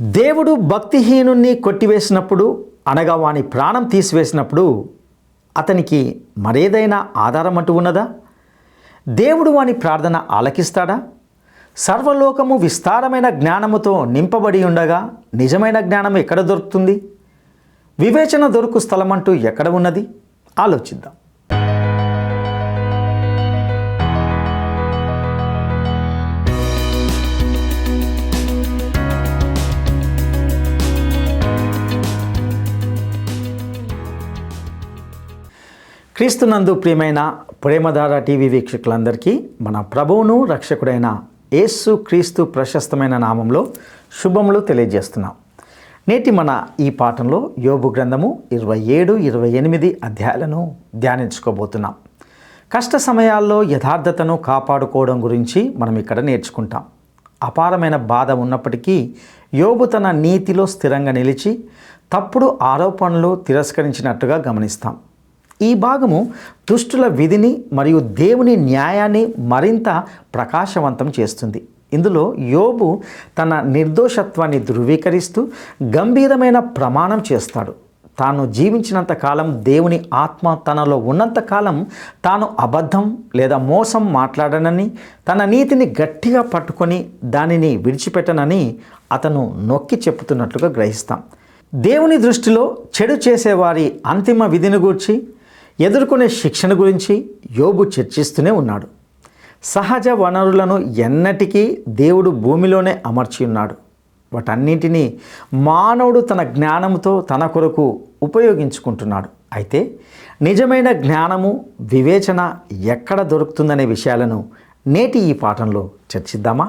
దేవుడు భక్తిహీనుణ్ణి కొట్టివేసినప్పుడు, అనగా వాని ప్రాణం తీసివేసినప్పుడు అతనికి మరేదైనా ఆధారం అంటూ ఉన్నదా? దేవుడు వాని ప్రార్థన ఆలకిస్తాడా? సర్వలోకము విస్తారమైన జ్ఞానముతో నింపబడి ఉండగా నిజమైన జ్ఞానం ఎక్కడ దొరుకుతుంది? వివేచన దొరుకు స్థలమంటూ ఎక్కడ ఉన్నది? ఆలోచిద్దాం. క్రీస్తునందు ప్రియమైన ప్రేమధార టీవీ వీక్షకులందరికీ మన ప్రభువును రక్షకుడైన యేసు క్రీస్తు ప్రశస్తమైన నామంలో శుభములు తెలియజేస్తున్నాం. నేటి మన ఈ పాఠంలో యోబు గ్రంథము 27-28 అధ్యాయాలను ధ్యానించుకోబోతున్నాం. కష్ట సమయాల్లో యథార్థతను కాపాడుకోవడం గురించి మనం ఇక్కడ నేర్చుకుంటాం. అపారమైన బాధ ఉన్నప్పటికీ యోబు తన నీతిలో స్థిరంగా నిలిచి తప్పుడు ఆరోపణలు తిరస్కరించినట్టుగా గమనిస్తాం. ఈ భాగము దుష్టుల విధిని మరియు దేవుని న్యాయాన్ని మరింత ప్రకాశవంతం చేస్తుంది. ఇందులో యోబు తన నిర్దోషత్వాన్ని ధృవీకరిస్తూ గంభీరమైన ప్రమాణం చేస్తాడు. తాను జీవించినంత కాలం, దేవుని ఆత్మ తనలో ఉన్నంతకాలం తాను అబద్ధం లేదా మోసం మాట్లాడనని, తన నీతిని గట్టిగా పట్టుకొని దానిని విడిచిపెట్టనని అతను నొక్కి చెప్పుతున్నట్లుగా గ్రహిస్తాం. దేవుని దృష్టిలో చెడు చేసేవారి అంతిమ విధిని గూర్చి, ఎదుర్కొనే శిక్షణ గురించి యోబు చర్చిస్తూనే ఉన్నాడు. సహజ వనరులను ఎన్నటికీ దేవుడు భూమిలోనే అమర్చి ఉన్నాడు. వాటన్నింటినీ మానవుడు తన జ్ఞానంతో తన కొరకు ఉపయోగించుకుంటున్నాడు. అయితే నిజమైన జ్ఞానము, వివేచన ఎక్కడ దొరుకుతుందనే విషయాలను నేటి ఈ పాఠంలో చర్చిద్దామా?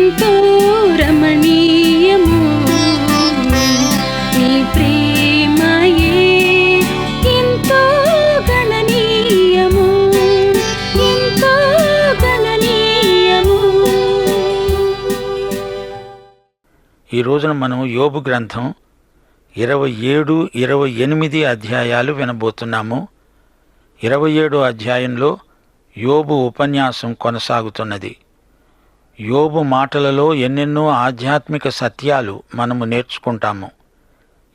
ఎంతో రమణీయము నీ ప్రేమయే ఎంతో గణనీయము ఎంతో గణనీయము. ఈ రోజున మనం యోబు గ్రంథం 27, 28 అధ్యాయాలు వినబోతున్నాము. 27వ అధ్యాయంలో యోబు ఉపన్యాసం కొనసాగుతున్నది. యోబు మాటలలో ఎన్నెన్నో ఆధ్యాత్మిక సత్యాలు మనము నేర్చుకుంటాము.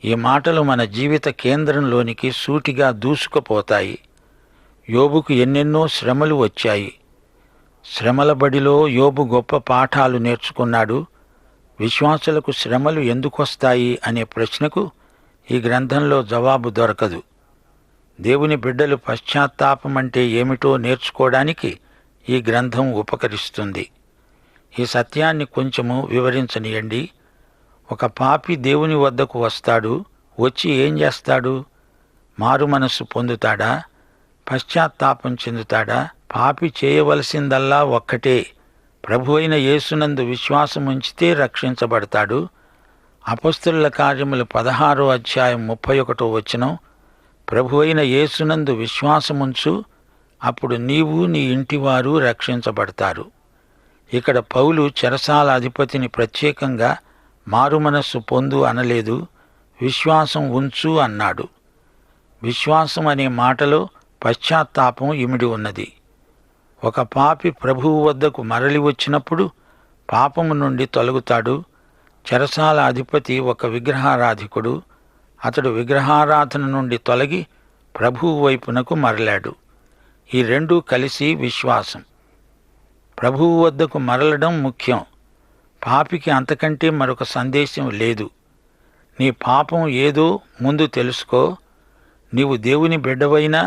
ఈ మాటలు మన జీవిత కేంద్రంలోనికి సూటిగా దూసుకుపోతాయి. యోబుకు ఎన్నెన్నో శ్రమలు వచ్చాయి. శ్రమల బడిలో యోబు గొప్ప పాఠాలు నేర్చుకున్నాడు. విశ్వాసులకు శ్రమలు ఎందుకొస్తాయి అనే ప్రశ్నకు ఈ గ్రంథంలో జవాబు దొరకదు. దేవుని బిడ్డలు పశ్చాత్తాపం అంటే ఏమిటో నేర్చుకోవడానికి ఈ గ్రంథం ఉపకరిస్తుంది. ఈ సత్యాన్ని కొంచెము వివరించనియండి. ఒక పాపి దేవుని వద్దకు వస్తాడు. వచ్చి ఏం చేస్తాడు? మారు మనస్సు పొందుతాడా? పశ్చాత్తాపం చెందుతాడా? పాపి చేయవలసిందల్లా ఒక్కటే, ప్రభువైన యేసునందు విశ్వాసం ఉంచితే రక్షించబడతాడు. అపొస్తలుల కార్యములు 16వ అధ్యాయం 31వ వచనం, ప్రభువైన యేసునందు విశ్వాసముంచు, అప్పుడు నీవు నీ ఇంటివారు రక్షించబడతారు. ఇక్కడ పౌలు చెరసాల అధిపతిని ప్రత్యేకంగా మారుమనస్సు పొందు అనలేదు, విశ్వాసం ఉంచు అన్నాడు. విశ్వాసం అనే మాటలో పశ్చాత్తాపం ఇమిడి ఉన్నది. ఒక పాపి ప్రభువు వద్దకు మరలి వచ్చినప్పుడు పాపము నుండి తొలగుతాడు. చెరసాల అధిపతి ఒక విగ్రహారాధికుడు. అతడు విగ్రహారాధన నుండి తొలగి ప్రభువు వైపునకు మరలాడు. ఈ రెండూ కలిసి విశ్వాసం. ప్రభువు వద్దకు మరలడం ముఖ్యం. పాపికి అంతకంటే మరొక సందేశం లేదు. నీ పాపం ఏదో ముందు తెలుసుకో. నీవు దేవుని బిడ్డవైనా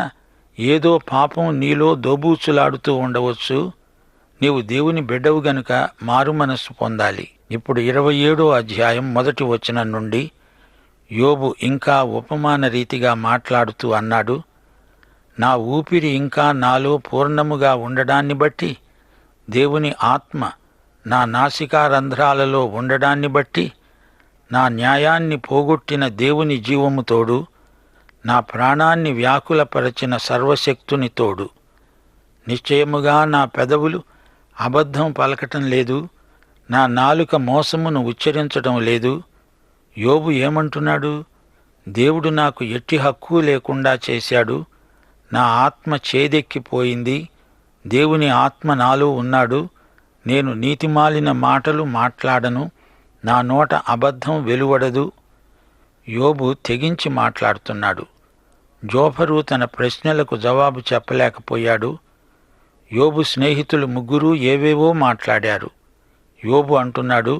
ఏదో పాపం నీలో దోబూచులాడుతూ ఉండవచ్చు. నీవు దేవుని బిడ్డవు గనుక మారుమనస్సు పొందాలి. ఇప్పుడు 27వ అధ్యాయం 1వ వచనం నుండి యోబు ఇంకా ఉపమాన రీతిగా మాట్లాడుతూ అన్నాడు, నా ఊపిరి ఇంకా నాలో పూర్ణముగా ఉండడాన్ని బట్టి, దేవుని ఆత్మ నా నాసికారంధ్రాలలో ఉండడాన్ని బట్టి, నా న్యాయాన్ని పోగొట్టిన దేవుని జీవము తోడు, నా ప్రాణాన్ని వ్యాకులపరచిన సర్వశక్తుని తోడు. నిశ్చయముగా నా పెదవులు అబద్ధం పలకటం లేదు, నా నాలుక మోసమును ఉచ్చరించటం లేదు. యోబు ఏమంటున్నాడు? దేవుడు నాకు ఎట్టి హక్కు లేకుండా చేశాడు. నా ఆత్మ చేదెక్కిపోయింది. దేవుని ఆత్మ నాలో ఉన్నాడు. నేను నీతిమాలిన మాటలు మాట్లాడను. నా నోట అబద్ధం వెలువడదు. యోబు తెగించి మాట్లాడుతున్నాడు. జోఫరు తన ప్రశ్నలకు జవాబు చెప్పలేకపోయాడు. యోబు స్నేహితులు ముగ్గురూ ఏవేవో మాట్లాడారు. యోబు అంటున్నాడు,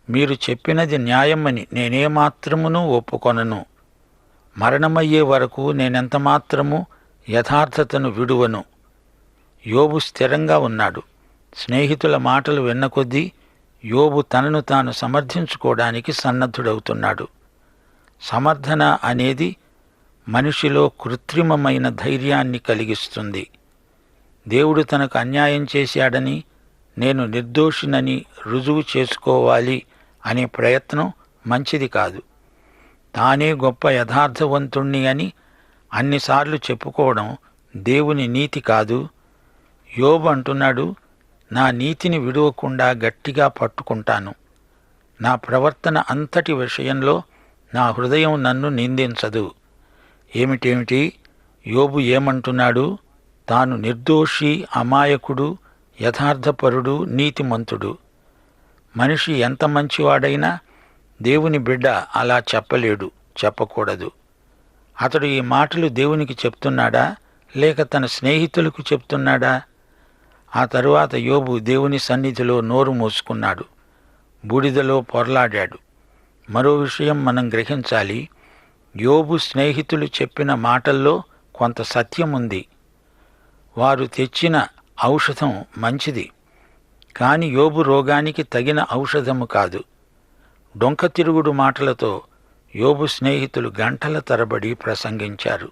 మీరు చెప్పినది న్యాయమని నేనేమాత్రమునూ ఒప్పుకొనను. మరణమయ్యే వరకు నేనెంతమాత్రము యథార్థతను విడువను. యోబు స్థిరంగా ఉన్నాడు. స్నేహితుల మాటలు విన్న కొద్దీ యోబు తనను తాను సమర్థించుకోవడానికి సన్నద్ధుడవుతున్నాడు. సమర్థన అనేది మనిషిలో కృత్రిమమైన ధైర్యాన్ని కలిగిస్తుంది. దేవుడు తనకు అన్యాయం చేశాడని, నేను నిర్దోషినని రుజువు చేసుకోవాలి అనే ప్రయత్నం మంచిది కాదు. తానే గొప్ప యథార్థవంతుణ్ణి అని అన్నిసార్లు చెప్పుకోవడం దేవుని నీతి కాదు. యోబు అంటున్నాడు, నా నీతిని విడువకుండా గట్టిగా పట్టుకుంటాను. నా ప్రవర్తన అంతటి విషయంలో నా హృదయం నన్ను నిందించదు. ఏమిటేమిటి? యోబు ఏమంటున్నాడు? తాను నిర్దోషి, అమాయకుడు, యథార్థపరుడు, నీతిమంతుడు. మనిషి ఎంత మంచివాడైనా దేవుని బిడ్డ అలా చెప్పలేడు, చెప్పకూడదు. అతడు ఈ మాటలు దేవునికి చెప్తున్నాడా లేక తన స్నేహితులకు చెప్తున్నాడా? ఆ తరువాత యోబు దేవుని సన్నిధిలో నోరు మూసుకున్నాడు, బూడిదలో పొర్లాడాడు. మరో విషయం మనం గ్రహించాలి. యోబు స్నేహితులు చెప్పిన మాటల్లో కొంత సత్యం ఉంది. వారు తెచ్చిన ఔషధం మంచిది, కాని యోబు రోగానికి తగిన ఔషధము కాదు. డొంక తిరుగుడు మాటలతో యోబు స్నేహితులు గంటల తరబడి ప్రసంగించారు.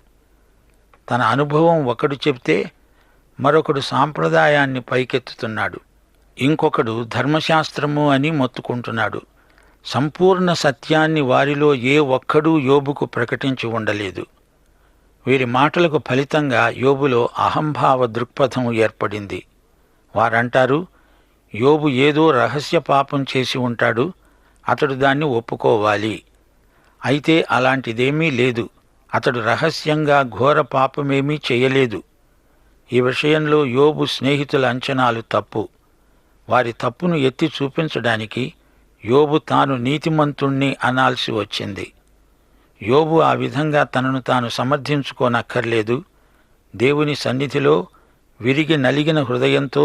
తన అనుభవం ఒకడు చెబితే మరొకడు సాంప్రదాయాన్ని పైకెత్తుతున్నాడు. ఇంకొకడు ధర్మశాస్త్రము అని మొత్తుకుంటున్నాడు. సంపూర్ణ సత్యాన్ని వారిలో ఏ ఒక్కడూ యోబుకు ప్రకటించి ఉండలేదు. వీరి మాటలకు ఫలితంగా యోబులో అహంభావ దృక్పథం ఏర్పడింది. వారంటారు, యోబు ఏదో రహస్య పాపం చేసి ఉంటాడు, అతడు దాన్ని ఒప్పుకోవాలి. అయితే అలాంటిదేమీ లేదు. అతడు రహస్యంగా ఘోర పాపమేమీ చేయలేదు. ఈ విషయంలో యోబు స్నేహితుల అంచనాలు తప్పు. వారి తప్పును ఎత్తి చూపించడానికి యోబు తాను నీతిమంతుణ్ణి అనాల్సి వచ్చింది. యోబు ఆ విధంగా తనను తాను సమర్థించుకోనక్కర్లేదు. దేవుని సన్నిధిలో విరిగి నలిగిన హృదయంతో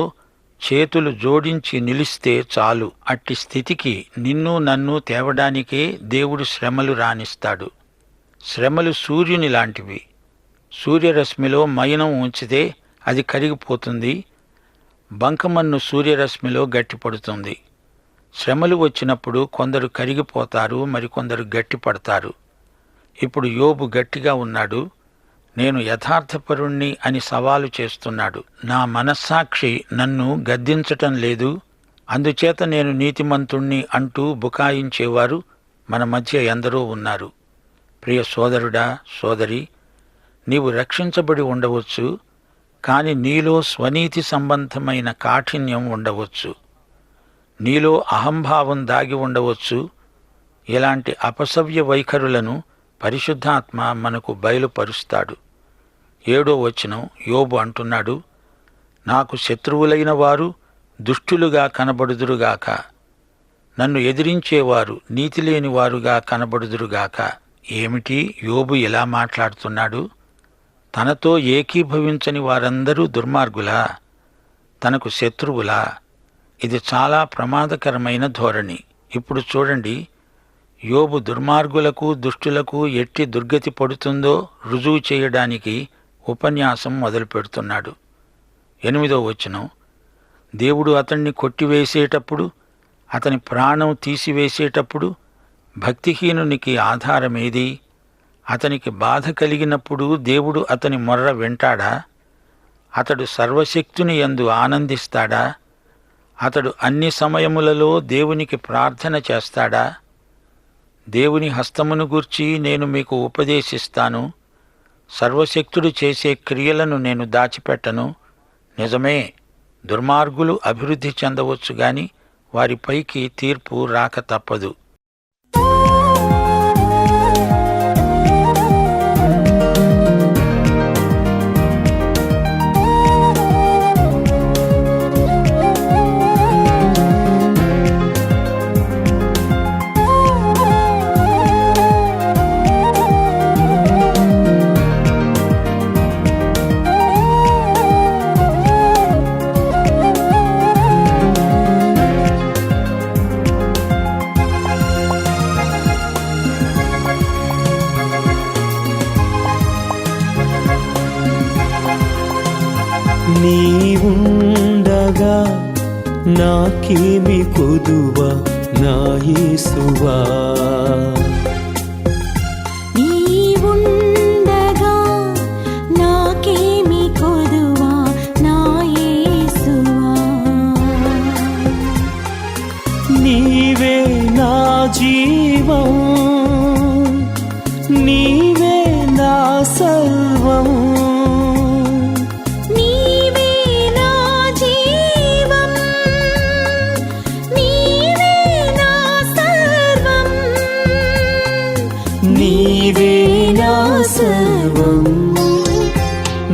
చేతులు జోడించి నిలిస్తే చాలు. అట్టి స్థితికి నిన్ను నన్ను తేవడానికే దేవుడు శ్రమలు రానిస్తాడు. శ్రమలు సూర్యుని లాంటివి. సూర్యరశ్మిలో మైనం ఉంచితే అది కరిగిపోతుంది. బంకమన్ను సూర్యరశ్మిలో గట్టిపడుతుంది. శ్రమలు వచ్చినప్పుడు కొందరు కరిగిపోతారు, మరికొందరు గట్టిపడతారు. ఇప్పుడు యోబు గట్టిగా ఉన్నాడు. నేను యథార్థపరుణ్ణి అని సవాలు చేస్తున్నాడు. నా మనస్సాక్షి నన్ను గద్దించటం లేదు, అందుచేత నేను నీతిమంతుణ్ణి అంటూ బుకాయించేవారు మన మధ్య ఎందరో ఉన్నారు. ప్రియ సోదరుడా, సోదరి, నీవు రక్షించబడి ఉండవచ్చు, కాని నీలో స్వనీతి సంబంధమైన కాఠిన్యం ఉండవచ్చు. నీలో అహంభావం దాగి ఉండవచ్చు. ఇలాంటి అపసవ్య వైఖరులను పరిశుద్ధాత్మ మనకు బయలుపరుస్తాడు. 7వ వచనం యోబు అంటున్నాడు, నాకు శత్రువులైన వారు దుష్టులుగా కనబడుదురుగాక, నన్ను ఎదిరించేవారు నీతిలేని వారుగా కనబడుదురుగాక. ఏమిటి యోబు ఇలా మాట్లాడుతున్నాడు? తనతో ఏకీభవించని వారందరూ దుర్మార్గులా, తనకు శత్రువులా? ఇది చాలా ప్రమాదకరమైన ధోరణి. ఇప్పుడు చూడండి, యోబు దుర్మార్గులకు దుష్టులకు ఎట్టి దుర్గతి పడుతుందో రుజువు చేయడానికి ఉపన్యాసం మొదలుపెడుతున్నాడు. 8వ వచనం, దేవుడు అతన్ని కొట్టివేసేటప్పుడు, అతని ప్రాణం తీసివేసేటప్పుడు భక్తిహీనునికి ఆధారమేది? అతనికి బాధ కలిగినప్పుడు దేవుడు అతని మొర్ర వింటాడా? అతడు సర్వశక్తుని యందు ఆనందిస్తాడా? అతడు అన్ని సమయములలో దేవునికి ప్రార్థన చేస్తాడా? దేవుని హస్తమును గూర్చి నేను మీకు ఉపదేశిస్తాను. సర్వశక్తుడు చేసే క్రియలను నేను దాచిపెట్టను. నిజమే, దుర్మార్గులు అభివృద్ధి చెందవచ్చు గాని వారిపైకి తీర్పు రాక తప్పదు. నీవుండగా నాకేమి కొదువా నా యేసువా, నీవుండగా నాకేమి కొదువా నా యేసువా, నీవే నా జీవం, నీవే నా సర్వం,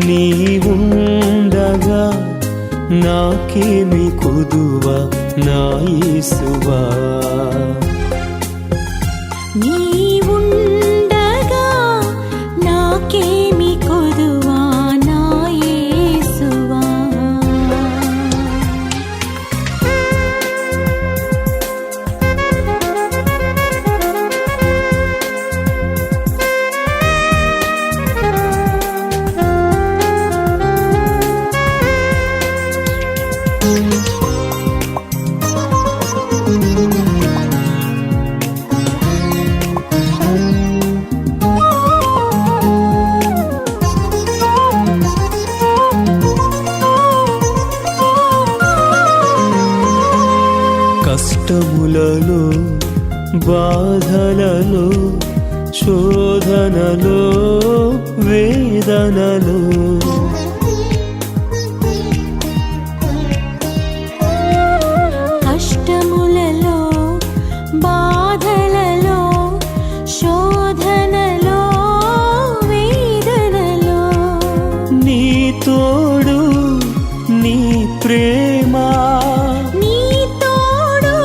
నీవుండగా నాకేమి కొదువా నా యేసువా, నీవుండగా నాకేమి కొదువా నా యేసువా. కష్టములలో బాధలలో శోధనలో వేదనలో కష్టములలో బాధలలో శోధనలో వేదనలో నీ తోడు నీ ప్రేమ నీ తోడు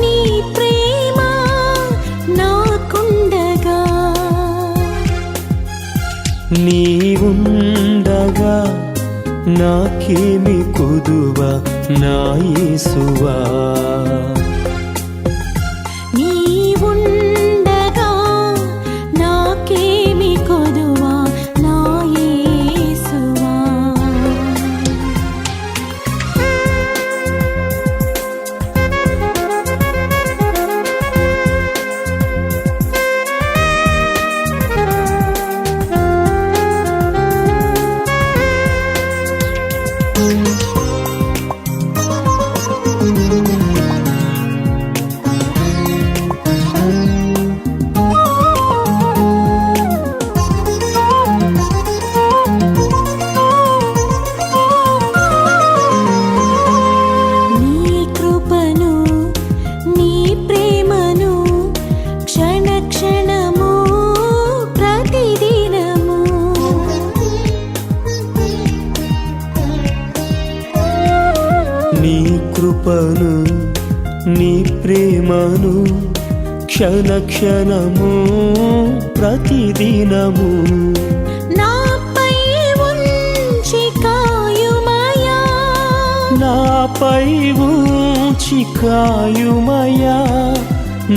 నీ ప్రేమ నాకుండగా నీవుండగా నాకేమి కొదువా నా యేసువా నీవుండగా నాకేమి కొదువా నా యేసువా నీ కృపను నీ ప్రేమను క్షణ క్షణము ప్రతిదినము నీ కృపను నీ ప్రేమను క్షణ క్షణము ప్రతిదినము నాపై ఉంచి కాయుమయా నాపై ఉంచి కాయుమయా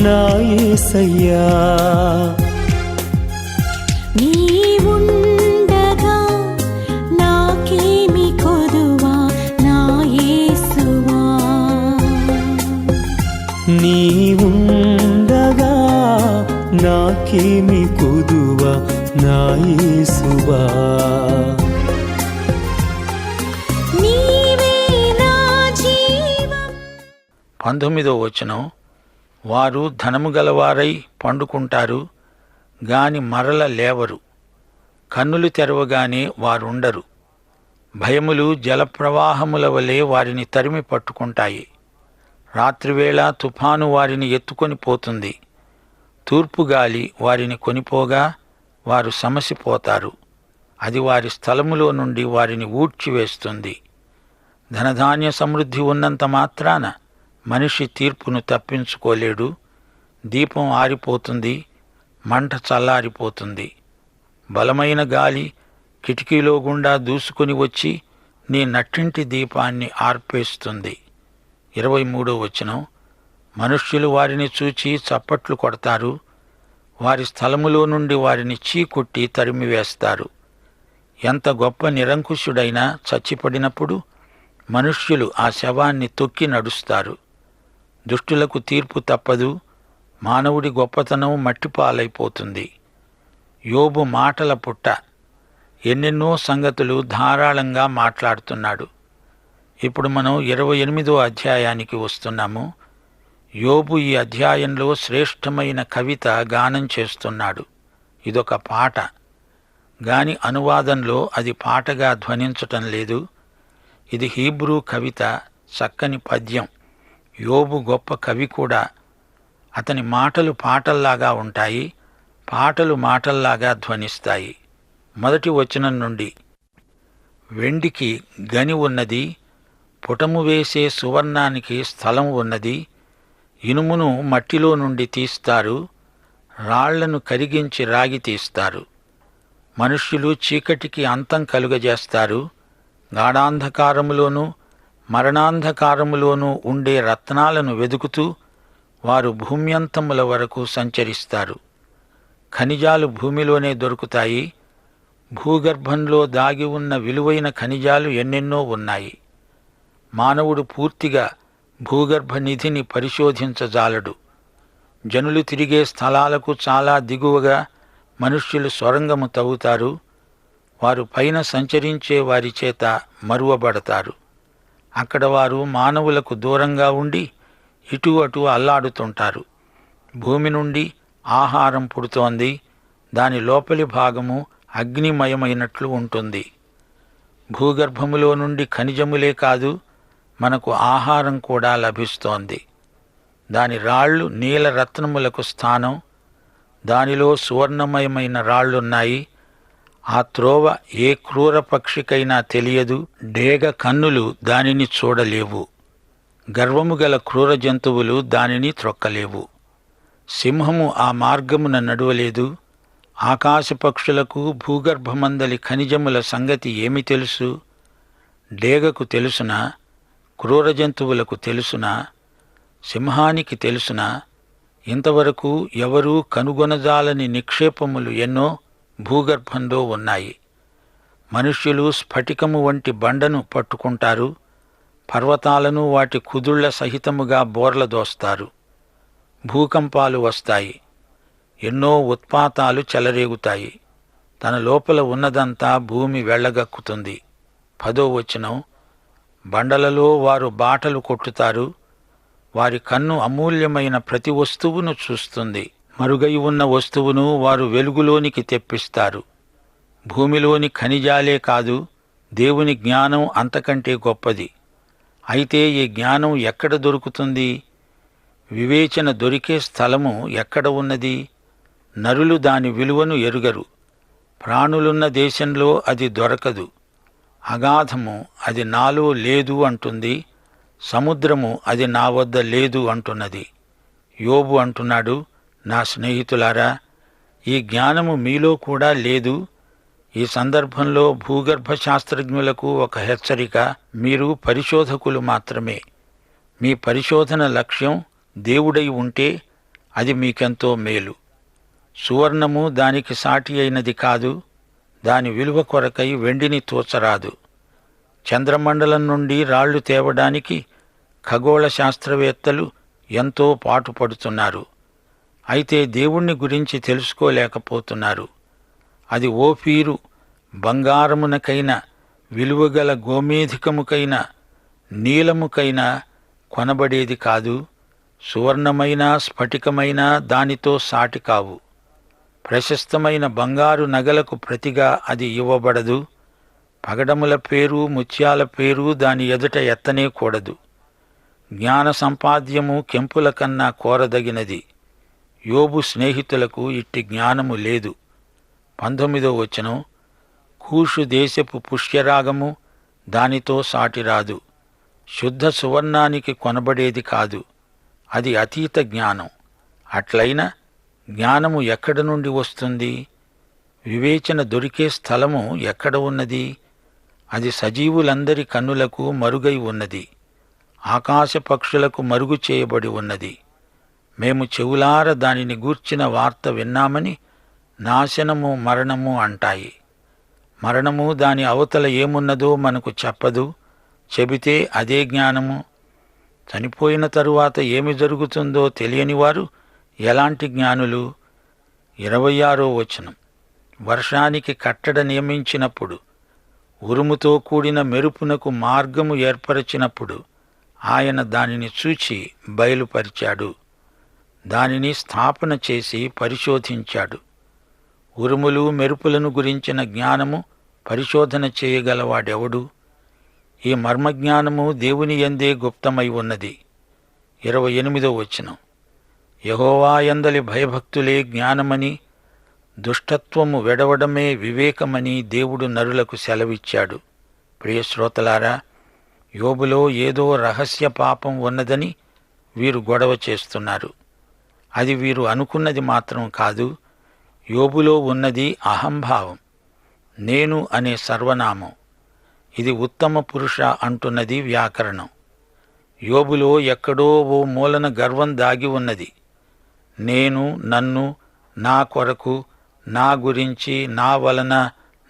నా యేసయ్యా నీవుండగా నాకేమి కొదువా నా యేసువా నీవుండగా నాకేమి కొదువా నా యేసువా నీవే నా జీవం 19వ వచనం, వారు ధనము గలవారై పండుకుంటారు గాని మరల లేవరు, కన్నులు తెరవగానే వారుండరు. భయములు జలప్రవాహముల వలె వారిని తరిమి పట్టుకుంటాయి. రాత్రివేళ తుఫాను వారిని ఎత్తుకొని పోతుంది. తూర్పుగాలి వారిని కొనిపోగా వారు సమసిపోతారు. అది వారి స్థలములో నుండి వారిని ఊడ్చివేస్తుంది. ధనధాన్య సమృద్ధి ఉన్నంత మాత్రాన మనిషి తీర్పును తప్పించుకోలేడు. దీపం ఆరిపోతుంది, మంట చల్లారిపోతుంది. బలమైన గాలి కిటికీలో గుండా దూసుకుని వచ్చి నీ నట్టింటి దీపాన్ని ఆర్పేస్తుంది. 23వ వచనం, మనుష్యులు వారిని చూచి చప్పట్లు కొడతారు. వారి స్థలములో నుండి వారిని చీకొట్టి తరిమివేస్తారు. ఎంత గొప్ప నిరంకుశుడైనా చచ్చిపడినప్పుడు మనుష్యులు ఆ శవాన్ని తొక్కి నడుస్తారు. దుష్టులకు తీర్పు తప్పదు. మానవుడి గొప్పతనం మట్టిపాలైపోతుంది. యోబు మాటల పుట్ట. ఎన్నెన్నో సంగతులు ధారాళంగా మాట్లాడుతున్నాడు. ఇప్పుడు మనం 28వ అధ్యాయానికి వస్తున్నాము. యోబు ఈ అధ్యాయంలో శ్రేష్టమైన కవిత గానం చేస్తున్నాడు. ఇదొక పాట, గాని అనువాదంలో అది పాటగా ధ్వనించటం లేదు. ఇది హీబ్రూ కవిత, చక్కని పద్యం. యోబు గొప్ప కవి కూడా. అతని మాటలు పాటల్లాగా ఉంటాయి, పాటలు మాటల్లాగా ధ్వనిస్తాయి. 1వ వచనం నుండి, వెండికి గని ఉన్నది, పుటము వేసే సువర్ణానికి స్థలం ఉన్నది. ఇనుమును మట్టిలో నుండి తీస్తారు, రాళ్లను కరిగించి రాగి తీస్తారు. మనుష్యులు చీకటికి అంతం కలుగజేస్తారు. గాఢాంధకారములోనూ మరణాంధకారములోనూ ఉండే రత్నాలను వెదుకుతూ వారు భూమ్యంతముల వరకు సంచరిస్తారు. ఖనిజాలు భూమిలోనే దొరుకుతాయి. భూగర్భంలో దాగి ఉన్న విలువైన ఖనిజాలు ఎన్నెన్నో ఉన్నాయి. మానవుడు పూర్తిగా భూగర్భ నిధిని పరిశోధించజాలడు. జనులు తిరిగే స్థలాలకు చాలా దిగువగా మనుష్యులు సొరంగము తవ్వుతారు. వారు పైన సంచరించే వారి చేత మరువబడతారు. అక్కడ వారు మానవులకు దూరంగా ఉండి ఇటు అటు అల్లాడుతుంటారు. భూమి నుండి ఆహారం పుడుతోంది, దాని లోపలి భాగము అగ్నిమయమైనట్లు ఉంటుంది. భూగర్భములో నుండి ఖనిజములే కాదు, మనకు ఆహారం కూడా లభిస్తోంది. దాని రాళ్ళు నీలరత్నములకు స్థానం, దానిలో సువర్ణమయమైన రాళ్లున్నాయి. ఆ త్రోవ ఏ క్రూర పక్షికైనా తెలియదు, డేగ కన్నులు దానిని చూడలేవు. గర్వము గల క్రూర జంతువులు దానిని త్రొక్కలేవు. సింహము ఆ మార్గమున నడువలేదు. ఆకాశ పక్షులకు భూగర్భమందలి ఖనిజముల సంగతి ఏమి తెలుసు? డేగకు తెలుసునా? క్రూర జంతువులకు తెలుసునా? సింహానికి తెలుసునా? ఇంతవరకు ఎవరూ కనుగొనజాలని నిక్షేపములు ఎన్నో భూగర్భంలో ఉన్నాయి. మనుష్యులు స్ఫటికము వంటి బండను పట్టుకుంటారు, పర్వతాలను వాటి కుదుళ్ల సహితముగా బోర్లదోస్తారు. భూకంపాలు వస్తాయి, ఎన్నో ఉత్పాతాలు చెలరేగుతాయి. తన లోపల ఉన్నదంతా భూమి వెళ్ళగక్కుతుంది. 10వ వచనం, బండలలో వారు బాటలు కొట్టుతారు. వారి కన్ను అమూల్యమైన ప్రతి వస్తువును చూస్తుంది. మరుగై ఉన్న వస్తువును వారు వెలుగులోనికి తెప్పిస్తారు. భూమిలోని ఖనిజాలే కాదు, దేవుని జ్ఞానం అంతకంటే గొప్పది. అయితే ఈ జ్ఞానం ఎక్కడ దొరుకుతుంది? వివేచన దొరికే స్థలము ఎక్కడ ఉన్నది? నరులు దాని విలువను ఎరుగరు. ప్రాణులున్న దేశంలో అది దొరకదు. అగాధము అది నాలో లేదు అంటుంది, సముద్రము అది నా వద్ద లేదు అంటున్నది. యోబు అంటున్నాడు, నా స్నేహితులారా, ఈ జ్ఞానము మీలో కూడా లేదు. ఈ సందర్భంలో భూగర్భ శాస్త్రజ్ఞులకు ఒక హెచ్చరిక: మీరు పరిశోధకులు మాత్రమే. మీ పరిశోధన లక్ష్యం దేవుడై ఉంటే అది మీకెంతో మేలు. సువర్ణము దానికి సాటి అయినది కాదు, దాని విలువ కొరకై వెండిని తూచరాదు. చంద్రమండలం నుండి రాళ్లు తేవడానికి ఖగోళ శాస్త్రవేత్తలు ఎంతో పాటుపడుతున్నారు. అయితే దేవుణ్ణి గురించి తెలుసుకోలేకపోతున్నారు. అది ఓఫీరు బంగారమునకైనా, విలువగల గోమేధికముకైనా, నీలముకైనా కొనబడేది కాదు. సువర్ణమైన స్ఫటికమైన దానితో సాటి కావు. ప్రశస్తమైన బంగారు నగలకు ప్రతిగా అది ఇవ్వబడదు. పగడముల పేరు, ముత్యాల పేరు దాని ఎదుట ఎత్తనే కూడదు. జ్ఞాన సంపాద్యము కెంపుల కన్నా కోరదగినది. యోబు స్నేహితులకు ఇట్టి జ్ఞానము లేదు. 19వ వచనం, కూషు దేశపు పుష్యరాగము దానితో సాటిరాదు. శుద్ధ సువర్ణానికి కొనబడేది కాదు. అది అతీత జ్ఞానం. అట్లయిన జ్ఞానము ఎక్కడ నుండి వస్తుంది? వివేచన దొరికే స్థలము ఎక్కడ ఉన్నది? అది సజీవులందరి కన్నులకు మరుగై ఉన్నది. ఆకాశ పక్షులకు మరుగు చేయబడి ఉన్నది. మేము చెవులార దానిని గూర్చిన వార్త విన్నామని నాశనము మరణము అంటాయి. మరణము దాని అవతల ఏమున్నదో మనకు చెప్పదు. చెబితే అదే జ్ఞానము. చనిపోయిన తరువాత ఏమి జరుగుతుందో తెలియనివారు ఎలాంటి జ్ఞానులు? 26వ వచనం, వర్షానికి కట్టడ నియమించినప్పుడు, ఉరుముతో కూడిన మెరుపునకు మార్గము ఏర్పరచినప్పుడు ఆయన దానిని చూచి బయలుపరిచాడు. దానిని స్థాపన చేసి పరిశోధించాడు. ఉరుములు మెరుపులను గురించిన జ్ఞానము పరిశోధన చేయగలవాడెవడు? ఈ మర్మజ్ఞానము దేవుని యందే గుప్తమై ఉన్నది. 28వ వచనం, యెహోవా యందలి భయభక్తులే జ్ఞానమని, దుష్టత్వము వెడవడమే వివేకమని దేవుడు నరులకు సెలవిచ్చాడు. ప్రియశ్రోతలారా, యోబులో ఏదో రహస్య పాపం ఉన్నదని వీరు గొడవ చేస్తున్నారు. అది వీరు అనుకున్నది మాత్రం కాదు. యోబులో ఉన్నది అహంభావం, నేను అనే సర్వనామం. ఇది ఉత్తమ పురుష అంటున్నది వ్యాకరణం. యోబులో ఎక్కడో ఓ మూలన గర్వం దాగి ఉన్నది. నేను, నన్ను, నా కొరకు, నా గురించి, నా వలన,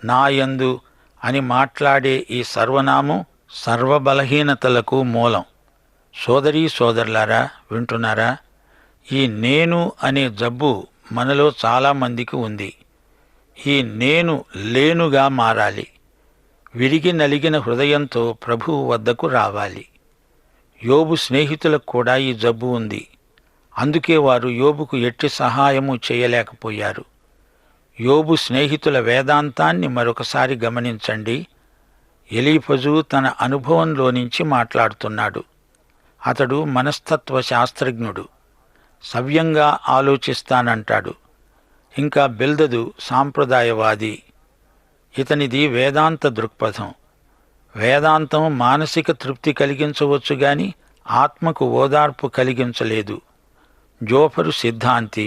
నా యందు అని మాట్లాడే ఈ సర్వనామం సర్వబలహీనతలకు మూలం. సోదరీ సోదరులారా, వింటున్నారా? ఈ నేను అనే జబ్బు మనలో చాలామందికి ఉంది. ఈ నేను లేనుగా మారాలి. విరిగి నలిగిన హృదయంతో ప్రభువు వద్దకు రావాలి. యోబు స్నేహితులకు కూడా ఈ జబ్బు ఉంది. అందుకే వారు యోబుకు ఎట్టి సహాయము చేయలేకపోయారు. యోబు స్నేహితుల వేదాంతాన్ని మరొకసారి గమనించండి. ఎలీఫజు తన అనుభవంలో నుంచి మాట్లాడుతున్నాడు. అతడు మనస్తత్వ శాస్త్రజ్ఞుడు, సవ్యంగా ఆలోచిస్తానంటాడు. ఇంకా బిల్దదు సాంప్రదాయవాది. ఇతనిది వేదాంత దృక్పథం. వేదాంతం మానసిక తృప్తి కలిగించవచ్చు గాని ఆత్మకు ఓదార్పు కలిగించలేదు. జోఫరు సిద్ధాంతి.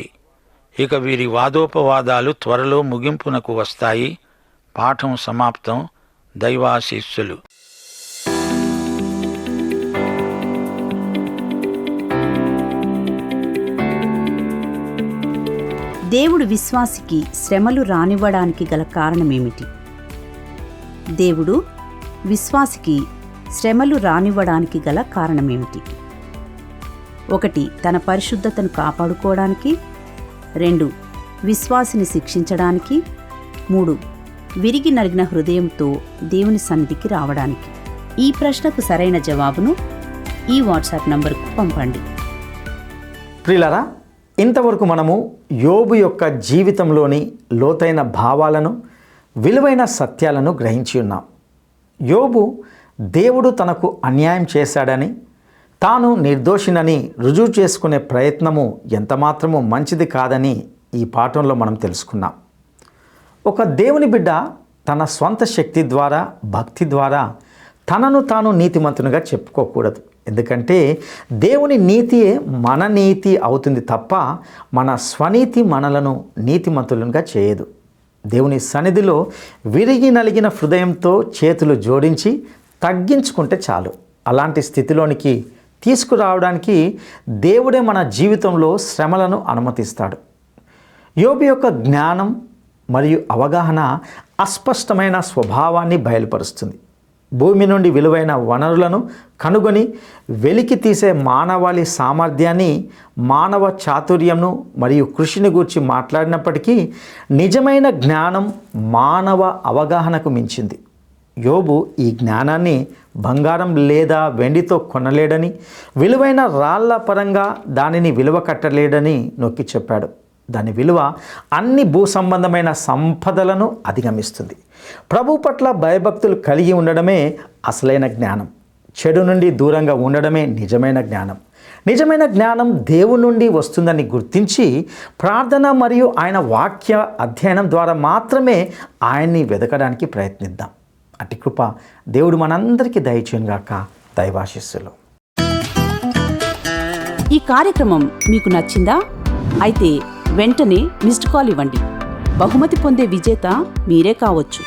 ఇక వీరి వాదోపవాదాలు త్వరలో ముగింపునకు వస్తాయి. పాఠం సమాప్తం. దైవాశీస్సులు. దేవుడు విశ్వాసికి శ్రమలు రానివ్వడానికి గల కారణమేమిటి? దేవుడు విశ్వాసికి శ్రమలు రానివ్వడానికి గల కారణమేమిటి? 1. తన పరిశుద్ధతను కాపాడుకోవడానికి. 2. విశ్వాసిని శిక్షించడానికి. 3. విరిగి నలిగిన హృదయంతో దేవుని సన్నిధికి రావడానికి. ఈ ప్రశ్నకు సరైన జవాబును ఈ వాట్సాప్ నంబర్కు పంపండి. ప్రియులారా, ఇంతవరకు మనము యోబు యొక్క జీవితంలోని లోతైన భావాలను, విలువైన సత్యాలను గ్రహించి ఉన్నాం. యోబు దేవుడు తనకు అన్యాయం చేశాడని, తాను నిర్దోషినని రుజువు చేసుకునే ప్రయత్నము ఎంతమాత్రమూ మంచిది కాదని ఈ పాఠంలో మనం తెలుసుకున్నాం. ఒక దేవుని బిడ్డ తన స్వంత శక్తి ద్వారా, భక్తి ద్వారా తనను తాను నీతిమంతునిగా చెప్పుకోకూడదు. ఎందుకంటే దేవుని నీతియే మన నీతి అవుతుంది తప్ప మన స్వనీతి మనలను నీతిమంతులుగా చేయదు. దేవుని సన్నిధిలో విరిగి నలిగిన హృదయంతో చేతులు జోడించి తగ్గించుకుంటే చాలు. అలాంటి స్థితిలోనికి తీసుకురావడానికి దేవుడే మన జీవితంలో శ్రమలను అనుమతిస్తాడు. యోబు యొక్క జ్ఞానం మరియు అవగాహన అస్పష్టమైన స్వభావాన్ని బయలుపరుస్తుంది. భూమి నుండి విలువైన వనరులను కనుగొని వెలికి తీసే మానవాళి సామర్థ్యాన్ని, మానవ చాతుర్యంను మరియు కృషిని గూర్చి మాట్లాడినప్పటికీ నిజమైన జ్ఞానం మానవ అవగాహనకు మించింది. యోబు ఈ జ్ఞానాన్ని బంగారం లేదా వెండితో కొనలేడని, విలువైన రాళ్ల పరంగా దానిని విలువ కట్టలేడని నొక్కి చెప్పాడు. దాని విలువ అన్ని భూ సంబంధమైన సంపదలను అధిగమిస్తుంది. ప్రభు పట్ల భయభక్తులు కలిగి ఉండడమే అసలైన జ్ఞానం. చెడు నుండి దూరంగా ఉండడమే నిజమైన జ్ఞానం. నిజమైన జ్ఞానం దేవుని నుండి వస్తుందని గుర్తించి ప్రార్థన మరియు ఆయన వాక్య అధ్యయనం ద్వారా మాత్రమే ఆయన్ని వెదకడానికి ప్రయత్నిద్దాం. అట్టి కృప దేవుడు మనందరికీ దయచేయునుగాక. దైవాశీస్సులు. ఈ కార్యక్రమం మీకు నచ్చిందా? అయితే వెంటనే మిస్డ్ కాల్ ఇవ్వండి. బహుమతి పొందే విజేత మీరే కావచ్చు.